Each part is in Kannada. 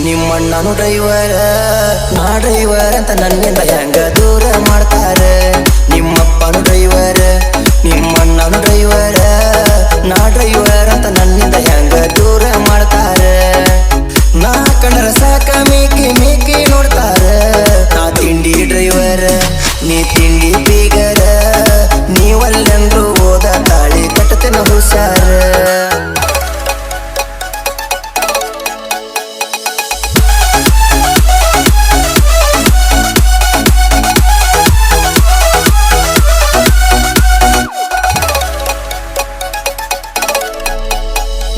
ನಿಮ್ಮಣ್ಣನು ಡ್ರೈವರ್ ನಾ ಡ್ರೈವರ್ ಅಂತ ನನ್ನಿಂದ ಹೆಂಗ ದೂರ ಮಾಡ್ತಾರ. ನಿಮ್ಮಪ್ಪನು ಡ್ರೈವರ್ ನಿಮ್ಮಣ್ಣನು ಡ್ರೈವರ್ ನಾ ಡ್ರೈವರ್ ಅಂತ ನನ್ನಿಂದ ಹೆಂಗ ದೂರ ಮಾಡ್ತಾರ. ನಾ ಕಂಡ್ರ ಸಾಕ ಮೇಕಿ ಮೇಕಿ ನೋಡ್ತಾರ. ನಾ ತಿಂಡಿ ಡ್ರೈವರ್ ನೀ ತಿಂಡಿ ಬೀಗರ ನೀವಲ್ಲೆಂದ್ರು ಓದ ತಾಳಿ ಕಟ್ಟತನ ಹುಷಾರ.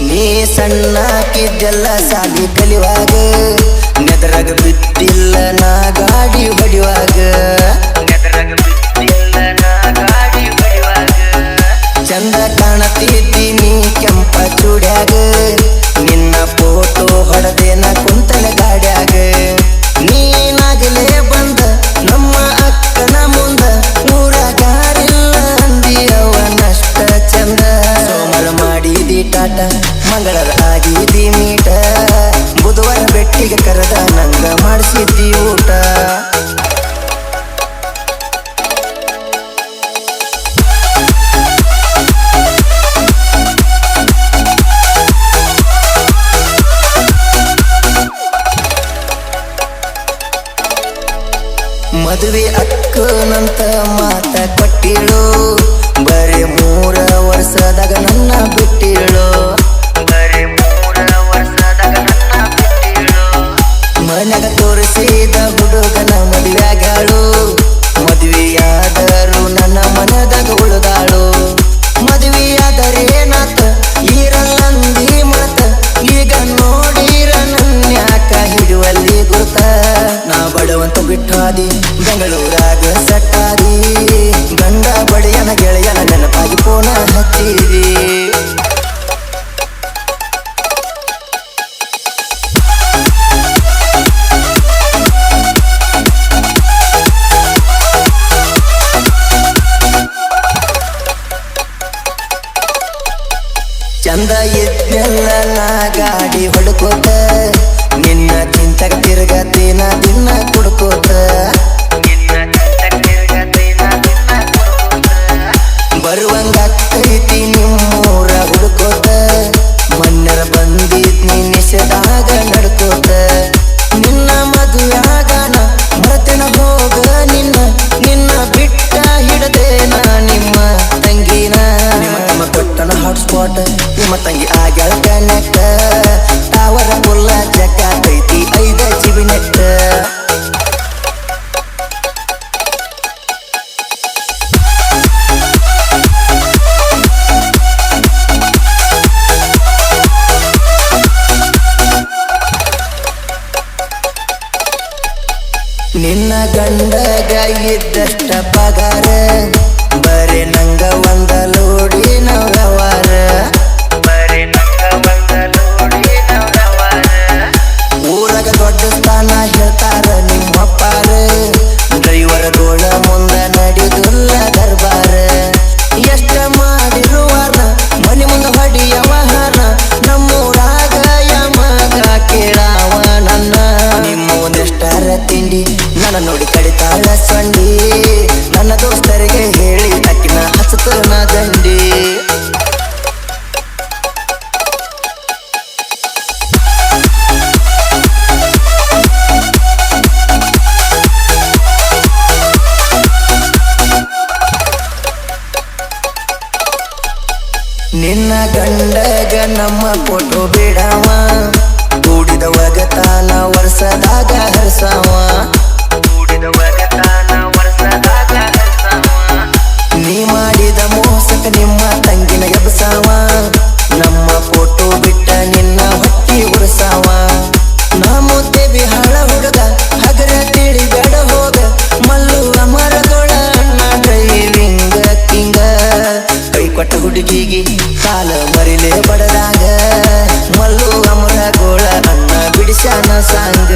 ನೀ ಸಣ್ಣಕ್ಕಿದ್ದೆಲ್ಲ ಸಾಲಿ ಕಲಿವಾಗ ನೆದರಾಗ ಬಿಟ್ಟಿಲ್ಲ ನಾ ಗಾಡಿ ಹೊಡಿವಾಗ. ಚಂದ ಕಾಣತಿದ್ದೀನಿ ಕೆಂಪ ಚೂಡ್ಯಾಗ ನಿನ್ನ ಫೋಟೋ ಹೊಡೆದೇನ ಕುಂತಲ ಗಾಡ್ಯಾಗ. ನೀನಾಗಲೇ ಬಂದ ನಮ್ಮ ಅಕ್ಕನ ಮುಂದ ಊರಾಗಾರಿಲ್ಲ ಅಂದಿ ಅವನಷ್ಟ ಚಂದ. ಸೋಮರ ಮಾಡಿದಿ ಟಾಟ ಮಂಗಳರ ಆಗಿದಿ ಮೀಟ ಬುಧವಾರ ಬೆಟ್ಟಿಗೆ ಕರೆದ ನಂಗ ಮಾಡಿಸಿದ್ದಿ ಊಟ. ಮದುವೆ ಅಕ್ಕನಂತ ಮಾತ ಕೊಟ್ಟಿಳು ಬರೀ 3 ವರ್ಷದಾಗ ನನ್ನ ಬಿಟ್ಟಿಳು. ಮನೆಗ ತೋರಿಸಿದ ಹುಡುಗನ ಮದುವೆಯಾಗ್ಯಾಳು ಮದುವೆಯಾದರೂ ನನ್ನ ಮನದಾಗ ಉಳಿದಾಳು. ಮದುವೆಯಾದರೆ ನಾತ ಇರಲ್ಲಂದಿ ಮಾತ ಈಗ ನೋಡಿರ ನನ್ಯಾಕ ಹಿಡುವಲ್ಲಿ ಗುರುತ. ನಾ ಬಡವಂತ ಬಿಟ್ಟಾದಿ ಬೆಂಗಳೂರಾಗ ಸಟ್ಟಾದಿ ಗಂಡ ಬಡಿಯನ ಗೆಳೆಯನ ನೆನಪಾಗಿ ಫೋನ ಹಚ್ಚಿದಿ. ಚಂದ ಇದ್ದೆಲ್ಲ ನಾ ಗಾಡಿ ಹೊಡ್ಕೋತ ನಿನ್ನ ಚಿಂತಗ ತಿರ್ಗತಿನ ದಿನ ಕುಡ್ಕೋತ. ಬರುವಂಗೈತಿ ನಿಮ್ಮೂರ ಹುಡ್ಕೋತ ಮನ್ನರ ಬಂದಿದ್ ನೀ ನಿಷೇಧಾಗ ನಡ್ಕೋತ. ನಿನ್ನ ಮದುವೆಯಾಗನ ಮರತಿನ ಹೋಗ ನಿನ್ನ ನಿನ್ನ ಬಿಟ್ಟ ಹಿಡದೇನ ನಿಮ್ಮ ತಂಗಿನ. ನಿಮ್ಮ ತಮ್ಮ ಕೊಟ್ಟನ ಹಾಟ್ಸ್ಪಾಟ್ ನಿಮ್ಮ ತಂಗಿ ಆಗ್ಯಾಳ ಕನೆಕ್ಟ ತಾವರ ಮುಲ್ಲ ಜಗ್ಗಾತೈತಿ 5 GB ನೆಟ್ಟ. ನಿನ್ನ ಗಂಡಗ ಇದ್ದಷ್ಟ ಪಗಾರ ಬರೇ ನಂಗ ಒಂದ ಲೋಡಿನ ವ್ಯವಹಾರ. ಊರಾಗ ದೊಡ್ಡ ಸ್ಥಾನ ಹೇಳ್ತಾರ ನಿಮ್ಮಪ್ಪಾರ ಡ್ರೈವರ್ಗಳ ಮುಂದ ನಡೆದುಲ್ಲ ದರ್ಬಾರ. ಎಷ್ಟ ಮಾಡಿರುವಾರ ಮನೆ ಮುಂದ ಹೊಡಿಯವಹಾರ ನಮ್ಮೂರಾಗ ಯಮಗ ಕೇಳಾವ ನನ್ನ. ನಿಮ್ಮೊಂದೆಷ್ಟಾರ ತಿಂಡಿ ನನ್ನ ನೋಡಿ ಕಡಿತಾಳ ಸೊಂಡಿ ನನ್ನ ದೋಸ್ತರಿಗೆ ಹೇಳಿ ಅಕ್ಕಿನ ಹಚ್ಚತನ ದಂಡಿ. ನಿನ್ನ ಗಂಡಗ ನಮ್ಮ ಫೋಟೋ ಬಿಡಾವ ಕೂಡಿದ ಒಗತಾನ ವರ್ಷದಾಗ ಹರ್ಸಾವ. ನೀ ಮಾಡಿದ ಮೋಸಕ ನಿಮ್ಮ ತಂಗಿನ ಎಬ್ಸಾವ ನಮ್ಮ ಫೋಟೋ ಬಿಟ್ಟ ನಿನ್ನ ಹೊಟ್ಟಿ ಉರ್ಸಾವ. ನಾ ಮುದ್ದೆ ಬಿಹಾಳ ಹುಡುಗ ಹಗರ ತಿಳಿ ಬೇಡ ಹೋಗ ಮಲ್ಲು ಅಮರಗೋಳ ಅಣ್ಣ ಡ್ರೈವಿಂಗ್ ಕಿಂಗ. ಕೈ ಕೊಟ್ಟ ಹುಡುಗಿಗೆ ಕಾಲ ಮರಿಲೇ ಬಡದಾಗ ಮಲ್ಲು ಅಮರಗೋಳ ಅಣ್ಣ ಬಿಡಿಸ್ಯಾನ ಸಾಂಗ.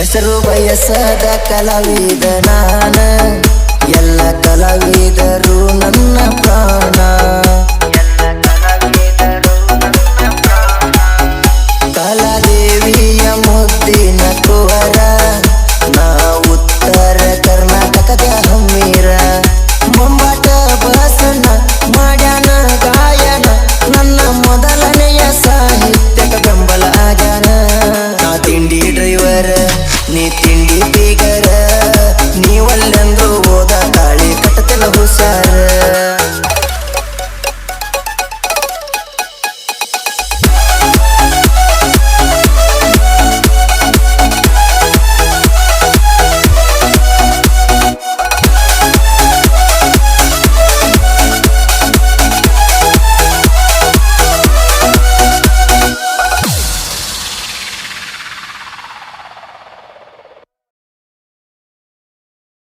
ಹೆಸರು ಬಯಸದ ಕಲಾವಿದ ನಾನ ಎಲ್ಲ ಕಲಾವಿದರು ನನ್ನ ಪ್ರಾಣ